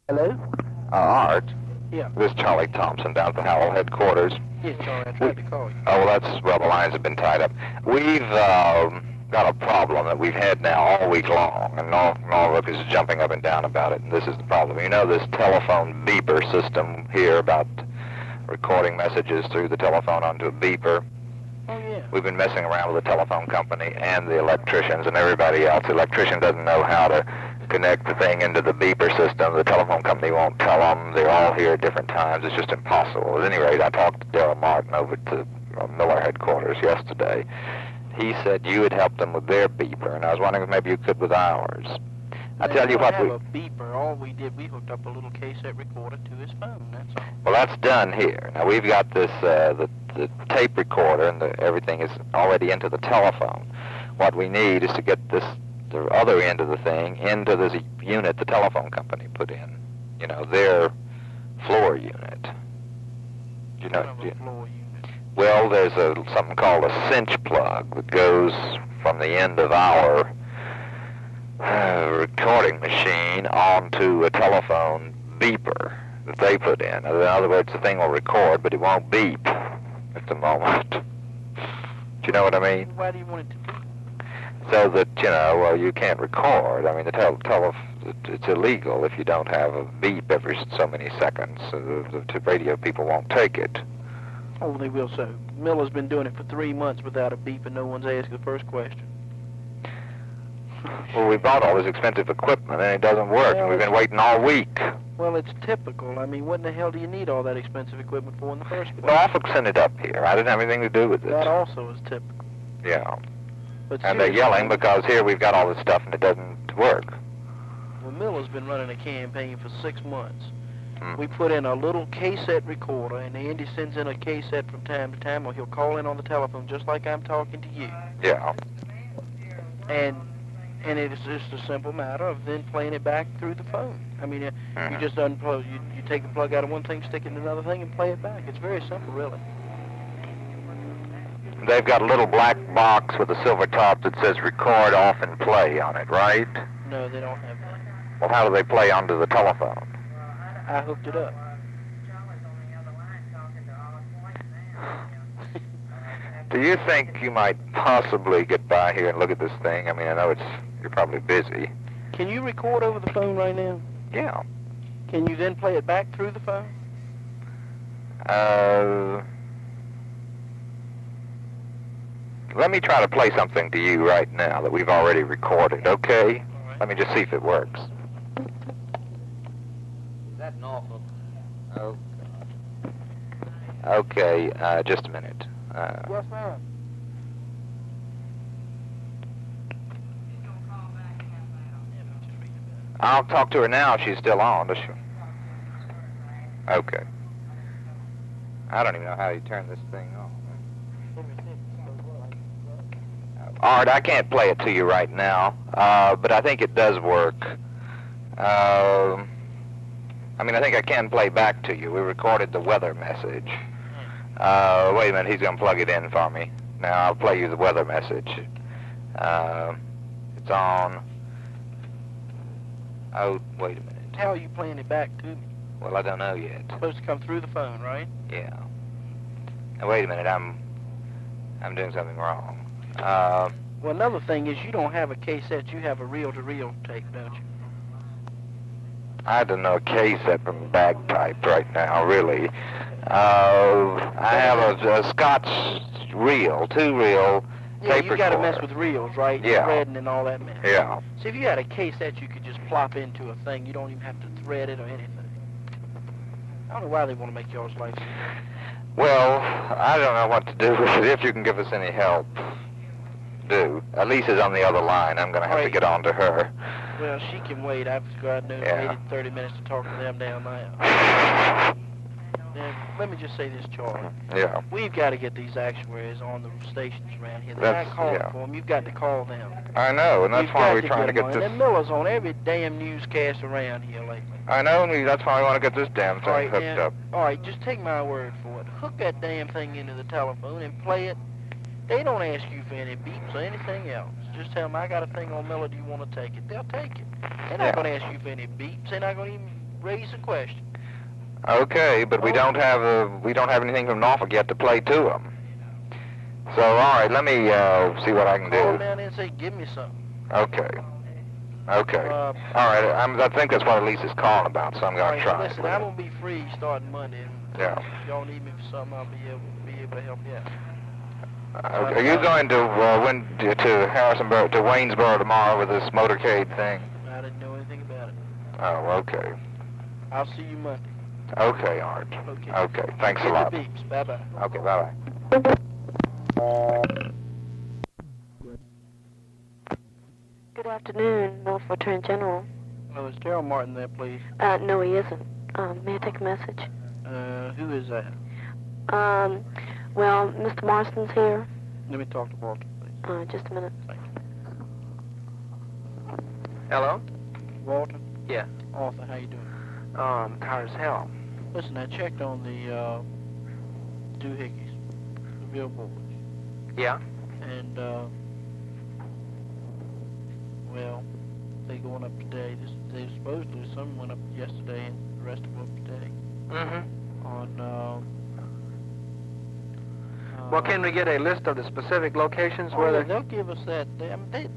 Hello? Art, Yeah. this is Charlie Thompson down at the Howell headquarters. Yes, Charlie, I tried to call you. Oh, well, the lines have been tied up. We've got a problem that we've had now all week long, and Norfolk is jumping up and down about it, and this is the problem. You know this telephone beeper system here about recording messages through the telephone onto a beeper? Oh, yeah. We've been messing around with the telephone company and the electricians and everybody else. The electrician doesn't know how to connect the thing into the beeper system. The telephone company won't tell them. They're all here at different times. It's just impossible. At any rate, I talked to Daryl Martin over at the Miller headquarters yesterday. He said you had helped them with their beeper, and I was wondering if maybe you could with ours. I tell you what, we have a beeper. All we did, we hooked up a little cassette recorder to his phone. That's all. Well, that's done here. Now we've got this the tape recorder, and everything is already into the telephone. What we need is to get the other end of the thing into this unit the telephone company put in. You know, their floor unit. You know, floor unit? Well, there's something called a cinch plug that goes from the end of our recording machine onto a telephone beeper that they put in. In other words, the thing will record, but it won't beep at the moment. Do you know what I mean? Why do you want it to beep? So that, you know, well, you can't record. I mean, it's illegal if you don't have a beep every so many seconds. So the radio people won't take it. Oh, they will so. Miller's been doing it for 3 months without a beep, and no one's asked the first question. Well, we bought all this expensive equipment, and it doesn't work, and we've been waiting all week. Well, it's typical. I mean, what in the hell do you need all that expensive equipment for in the first place? Norfolk sent it up here. I didn't have anything to do with it. That also is typical. Yeah. But and they're yelling because here we've got all this stuff and it doesn't work. Well, Miller's been running a campaign for 6 months. We put in a little cassette recorder, and Andy sends in a cassette from time to time, or he'll call in on the telephone just like I'm talking to you. Yeah. And it's just a simple matter of then playing it back through the phone. I mean, you just unplug, you take the plug out of one thing, stick it in another thing, and play it back. It's very simple, really. They've got a little black box with a silver top that says record, off, and play on it, right? No, they don't have that. Well, how do they play onto the telephone? I hooked it up. Do you think you might possibly get by here and look at this thing? I mean, I know you're probably busy. Can you record over the phone right now? Yeah. Can you then play it back through the phone? Let me try to play something to you right now that we've already recorded, okay? Right. Let me just see if it works. Is that Norfolk? Oh, God. Okay, just a minute. Yes, ma'am. I'll talk to her now if she's still on. Does she? Okay. I don't even know how you turn this thing on. Art, I can't play it to you right now, but I think it does work. I mean, I think I can play back to you. We recorded the weather message. Wait a minute, he's going to plug it in for me. Now I'll play you the weather message. It's on. Oh, wait a minute. How are you playing it back to me? Well, I don't know yet. It's supposed to come through the phone, right? Yeah. Now, wait a minute, I'm doing something wrong. Well, another thing is you don't have a cassette, you have a reel-to-reel tape, don't you? I don't know a cassette from bagpipe right now, really. I have a Scotch reel, 2-reel yeah, tape you got to recorder. mess with reels, right? Yeah. Threading and all that mess. Yeah. See, if you had a cassette, you could just plop into a thing. You don't even have to thread it or anything. I don't know why they want to make y'all's life so hard. Well, I don't know what to do with it. If you can give us any help, do. Lisa's on the other line. I'm going to have to get on to her. Well, she can wait. I've got waited 30 minutes to talk to them down there. Now, let me just say this, Charlie. Yeah. We've got to get these actuaries on the stations around here. They're not calling for them. You've got to call them. I know, and that's why we're trying to get this. And Miller's on every damn newscast around here lately. I know, and that's why we want to get this damn thing hooked up. All right, just take my word for it. Hook that damn thing into the telephone and play it. They don't ask you for any beeps or anything else. Just tell them, I got a thing on Miller, do you want to take it? They'll take it. They're not going to ask you for any beeps. They're not going to even raise a question. Okay, but we don't have anything from Norfolk yet to play to them. So all right, let me see what I can Call do. down there and say, give me something. Okay. Okay. All right. I think that's what Elisa's calling about, so I'm going to try. Listen, I'm gonna be free starting Monday. And Yeah. If y'all need me for something, I'll be able to help you out. Are you going to Harrisonburg, to Waynesboro tomorrow with this motorcade thing? I didn't know anything about it. Oh, okay. I'll see you Monday. Okay, Art. Okay. Okay. Thanks a lot. Beeps. Bye-bye. Okay. Bye-bye. Good afternoon, Norfolk Attorney General. Oh, is Terrell Martin there, please? No, he isn't. May I take a message? Who is that? Well, Mr. Marston's here. Let me talk to Walter, please. Just a minute. Thank you. Hello? Walter? Yeah. Arthur, how you doing? Tired as hell. Listen, I checked on the doohickeys, the billboards, Yeah? and well, they going up today. They supposedly some went up yesterday, and the rest of them up today. Mm-hmm. On Well, can we get a list of the specific locations oh, where yeah, they... they'll give us that.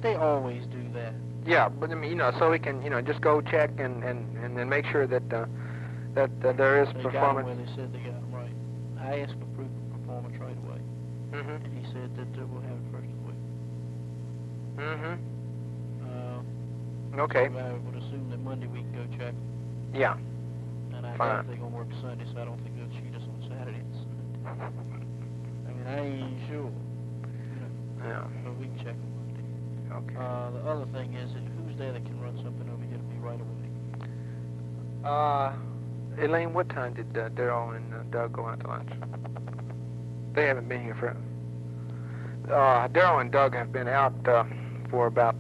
They always do that. Yeah, but I mean, so we can, just go check and then make sure that that there is They performance. got them where they said they got them right. I asked for proof of performance right away, Mm-hmm. and he said that we'll have it first of the week. Mm-hmm. I Okay. would assume that Monday we can go check, Yeah. and I Fine. doubt they're gonna work Sunday, so I don't think they'll cheat us on Saturday and Sunday. I mean, I ain't sure, Yeah. but we can check on Monday. Okay. The other thing is that who's there that can run something over here to me right away? Elaine, what time did Daryl and Doug go out to lunch? They haven't been here for... Daryl and Doug have been out for about,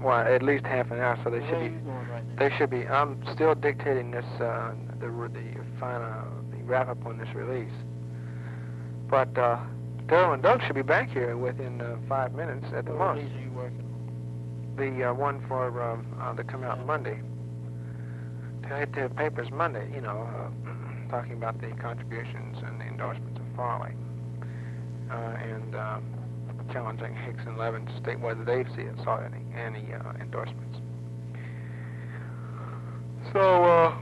at least half an hour, so they Where should are be... you going right now? They should be. I'm still dictating this, the wrap up on this release. But Daryl and Doug should be back here within 5 minutes at the What most. release are you working on? The one for that come out Monday. To hit the papers Monday, talking about the contributions and the endorsements of Farley, and challenging Hicks and Levin to state whether they saw any endorsements. So,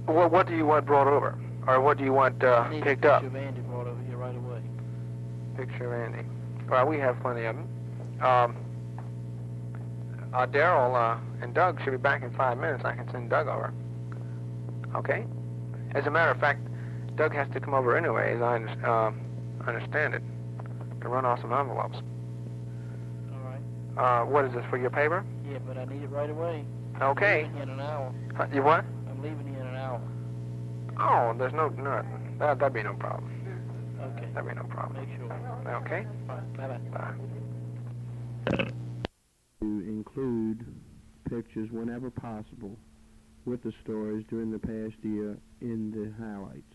what do you want brought over? Or what do you want I need picked a up? picture of Andy brought over here right away. Picture of Andy. Well, we have plenty of them. Daryl and Doug should be back in 5 minutes. I can send Doug over. Okay? As a matter of fact, Doug has to come over anyway, as I understand it, to run off some envelopes. All right. What is this, for your paper? Yeah, but I need it right away. Okay. I'm leaving in an hour. You what? I'm leaving here in an hour. Oh, there's no, that'd be no problem. Okay. That'd be no problem. Make sure. Okay? Fine. Bye-bye. Bye. To include pictures whenever possible with the stories during the past year in the highlights.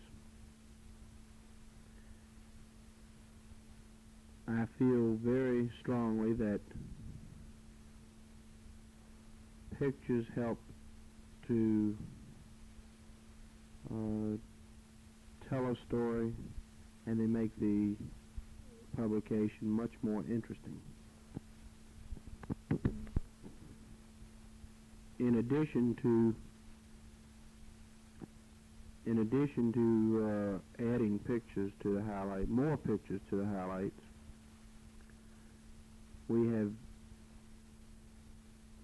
I feel very strongly that pictures help to tell a story, and they make the publication much more interesting. In addition to adding pictures to the highlight, more pictures to the highlights, we have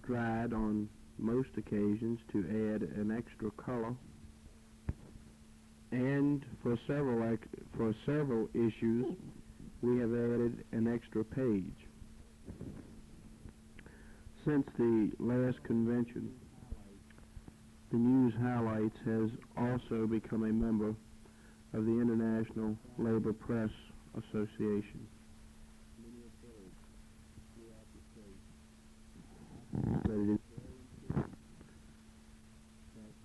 tried on most occasions to add an extra color, and for several issues we have added an extra page. Since the last convention, the News Highlights has also become a member of the International Labor Press Association.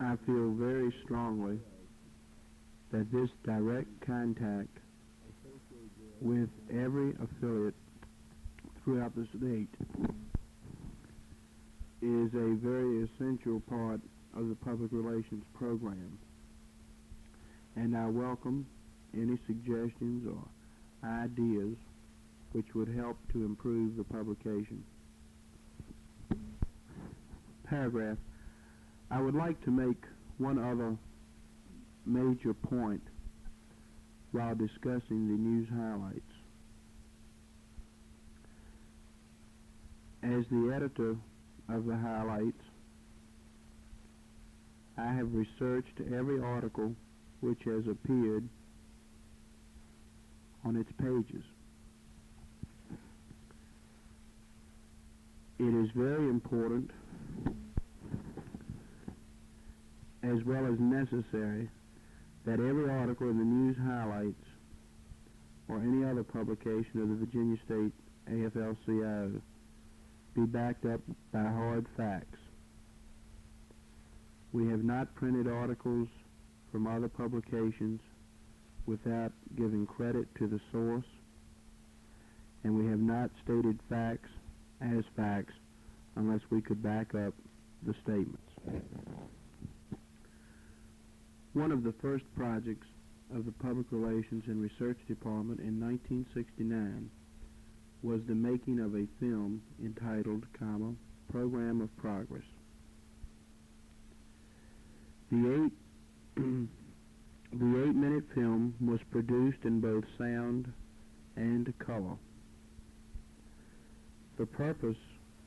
I feel very strongly that this direct contact with every affiliate throughout the state is a very essential part of the public relations program, and I welcome any suggestions or ideas which would help to improve the publication. Paragraph. I would like to make one other major point while discussing the news highlights. As the editor of the highlights, I have researched every article which has appeared on its pages. It is very important as well as necessary that every article in the news highlights or any other publication of the Virginia State AFL-CIO be backed up by hard facts. We have not printed articles from other publications without giving credit to the source, and we have not stated facts as facts unless we could back up the statements. One of the first projects of the Public Relations and Research Department in 1969 was the making of a film entitled, Program of Progress. The 8-minute film was produced in both sound and color. The purpose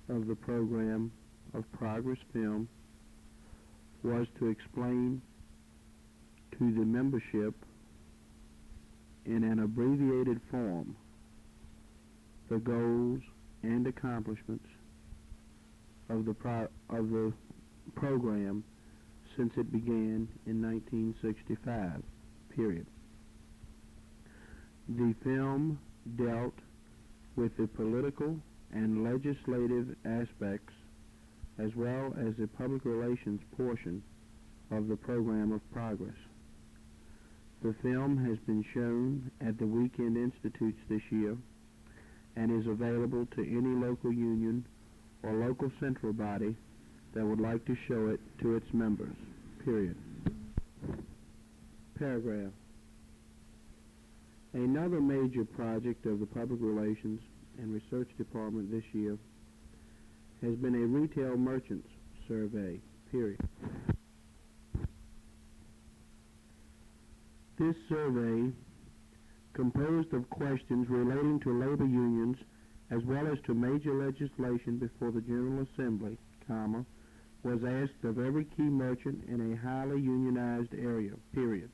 of the Program of Progress film was to explain to the membership in an abbreviated form the goals and accomplishments of the program since it began in 1965, period. The film dealt with the political and legislative aspects as well as the public relations portion of the Program of Progress. The film has been shown at the Weekend Institutes this year and is available to any local union or local central body that would like to show it to its members, period. Paragraph. Another major project of the Public Relations and Research Department this year has been a retail merchants survey, period. This survey, composed of questions relating to labor unions as well as to major legislation before the General Assembly, was asked of every key merchant in a highly unionized area, period.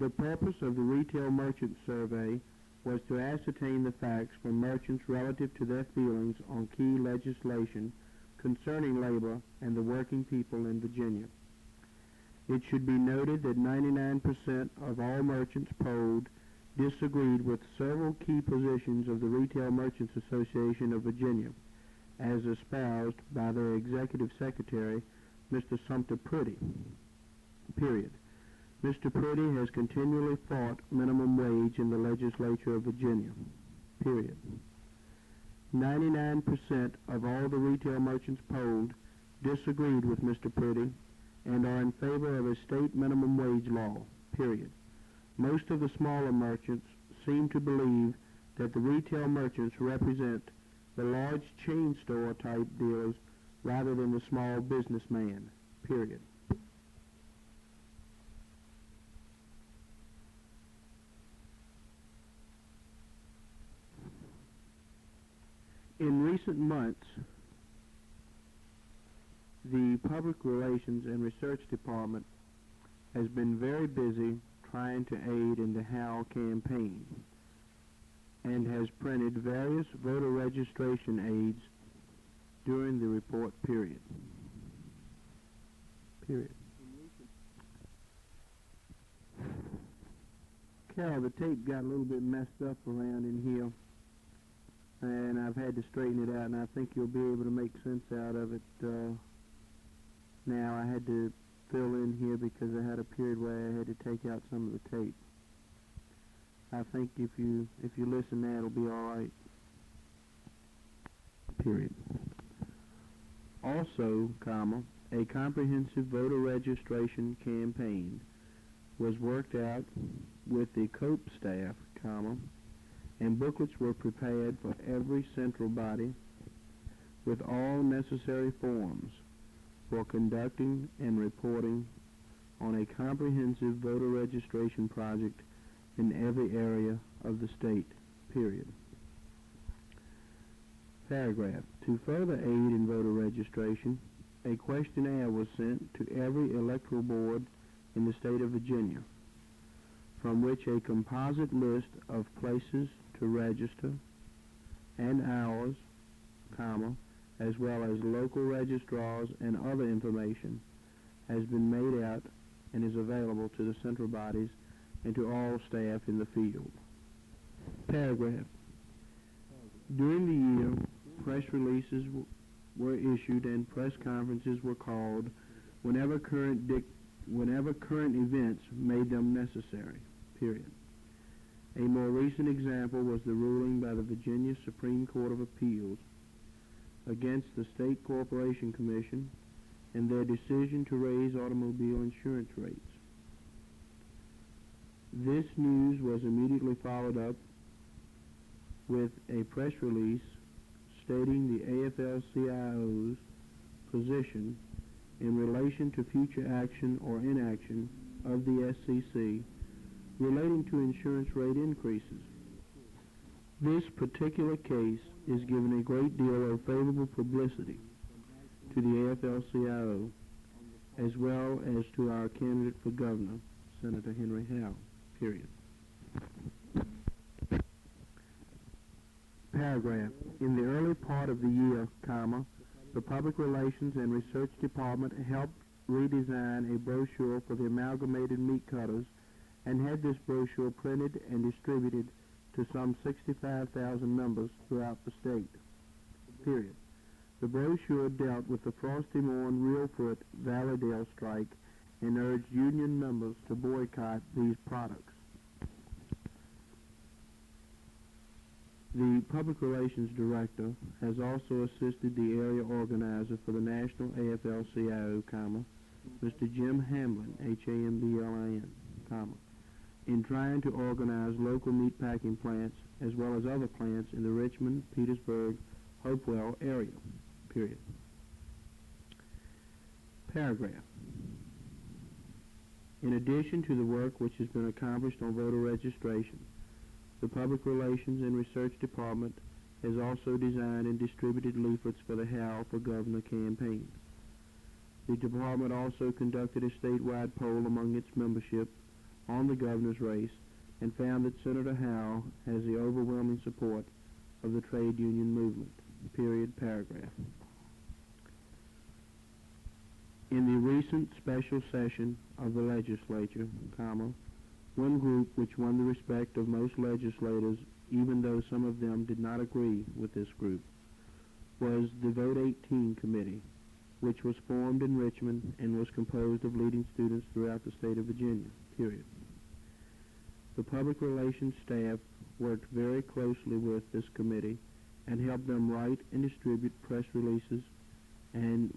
The purpose of the retail merchant survey was to ascertain the facts from merchants relative to their feelings on key legislation concerning labor and the working people in Virginia. It should be noted that 99% of all merchants polled disagreed with several key positions of the Retail Merchants Association of Virginia, as espoused by their Executive Secretary, Mr. Sumter Priddy, period. Mr. Priddy has continually fought minimum wage in the legislature of Virginia, period. 99% of all the retail merchants polled disagreed with Mr. Priddy and are in favor of a state minimum wage law, period. Most of the smaller merchants seem to believe that the retail merchants represent the large chain store type dealers rather than the small businessman, period. In recent months, the Public Relations and Research Department has been very busy trying to aid in the Howe campaign and has printed various voter registration aids during the report period. Carol, the tape got a little bit messed up around in here, and I've had to straighten it out, and I think you'll be able to make sense out of it now. I had to fill in here because I had a period where I had to take out some of the tape. I think if you listen now, it'll be all right. Period. Also, a comprehensive voter registration campaign was worked out with the COPE staff, and booklets were prepared for every central body with all necessary forms for conducting and reporting on a comprehensive voter registration project in every area of the state, period. Paragraph. To further aid in voter registration, a questionnaire was sent to every electoral board in the state of Virginia, from which a composite list of places to register and hours, as well as local registrars and other information has been made out and is available to the central bodies and to all staff in the field. Paragraph. During the year, press releases were issued and press conferences were called whenever current events made them necessary, period. A more recent example was the ruling by the Virginia Supreme Court of Appeals against the State Corporation Commission and their decision to raise automobile insurance rates. This news was immediately followed up with a press release stating the AFL-CIO's position in relation to future action or inaction of the SCC relating to insurance rate increases. This particular case is given a great deal of favorable publicity to the AFL-CIO as well as to our candidate for governor, Senator Henry Howe, period. Paragraph. In the early part of the year, the Public Relations and Research Department helped redesign a brochure for the amalgamated meat cutters and had this brochure printed and distributed to some 65,000 members throughout the state, period. The brochure dealt with the Frosty-Morn Reelfoot Valleydale strike and urged union members to boycott these products. The Public Relations Director has also assisted the area organizer for the National AFL-CIO, Mr. Jim Hamlin, Hamblin, in trying to organize local meatpacking plants as well as other plants in the Richmond, Petersburg, Hopewell area, period. Paragraph. In addition to the work which has been accomplished on voter registration, the Public Relations and Research Department has also designed and distributed leaflets for the Howe for Governor campaign. The department also conducted a statewide poll among its membership on the governor's race and found that Senator Howe has the overwhelming support of the trade union movement, period, paragraph. In the recent special session of the legislature, one group which won the respect of most legislators, even though some of them did not agree with this group, was the Vote 18 Committee, which was formed in Richmond and was composed of leading students throughout the state of Virginia, period. The Public Relations staff worked very closely with this committee and helped them write and distribute press releases and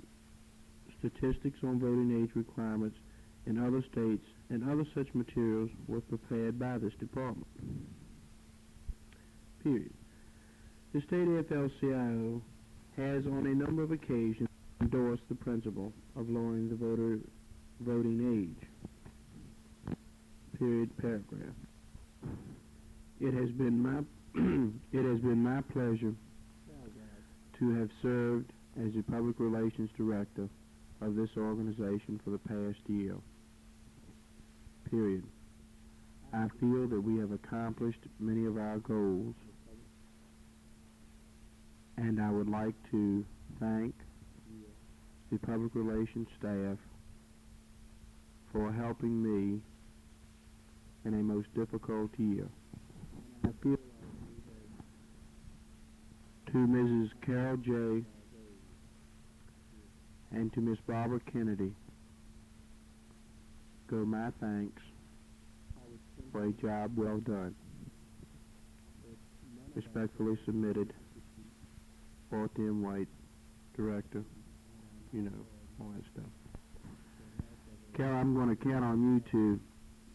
statistics on voting age requirements in other states, and other such materials were prepared by this department, period. The state AFL-CIO has on a number of occasions endorsed the principle of lowering the voting age, period, paragraph. It has been my pleasure to have served as the Public Relations Director of this organization for the past year, period. I feel that we have accomplished many of our goals, and I would like to thank the Public Relations staff for helping me in a most difficult year. I feel to Mrs. Carol J. and to Miss Barbara Kennedy go my thanks for a job well done. Respectfully submitted, Walter M. White, Director, you know, all that stuff. Carol, I'm going to count on you to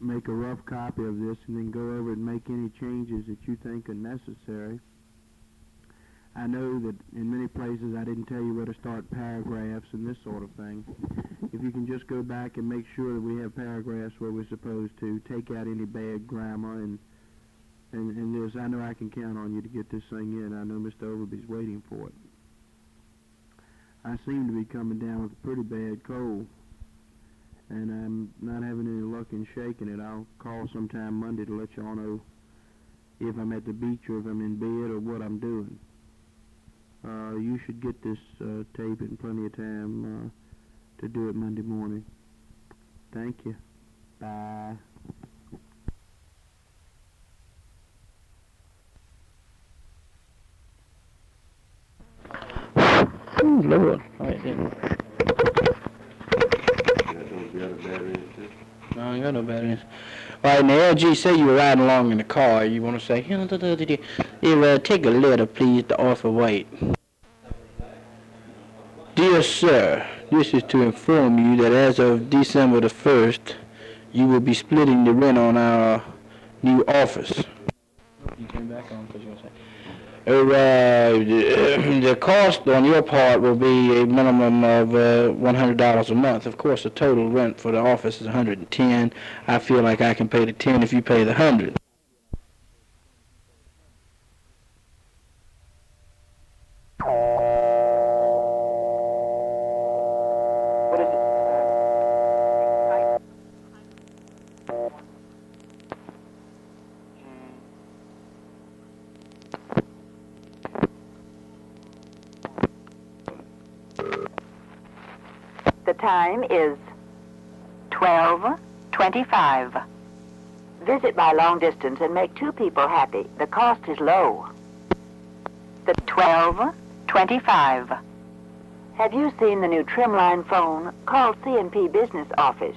make a rough copy of this and then go over and make any changes that you think are necessary. I know that in many places I didn't tell you where to start paragraphs and this sort of thing. If you can just go back and make sure that we have paragraphs where we're supposed to, take out any bad grammar, and this, I know I can count on you to get this thing in. I know Mr. Overby's waiting for it. I seem to be coming down with a pretty bad cold, and I'm not having any luck in shaking it. I'll call sometime Monday to let y'all know if I'm at the beach or if I'm in bed or what I'm doing. You should get this tape in plenty of time to do it Monday morning. Thank you. Bye. Oh, Lord. All right, then. No, I ain't got no batteries. All right, now, LG, say you were riding along in the car. You want to say, take a letter, please, to Arthur White. Dear sir, this is to inform you that as of December the 1st, you will be splitting the rent on our new office. You came back on because you're going to say. The cost on your part will be a minimum of $100 a month. Of course, the total rent for the office is $110. I feel like I can pay the $10 if you pay the $100. The time is 12:25. Visit by long distance and make two people happy. The cost is low. The 12:25. Have you seen the new trimline phone? Call C&P Business Office.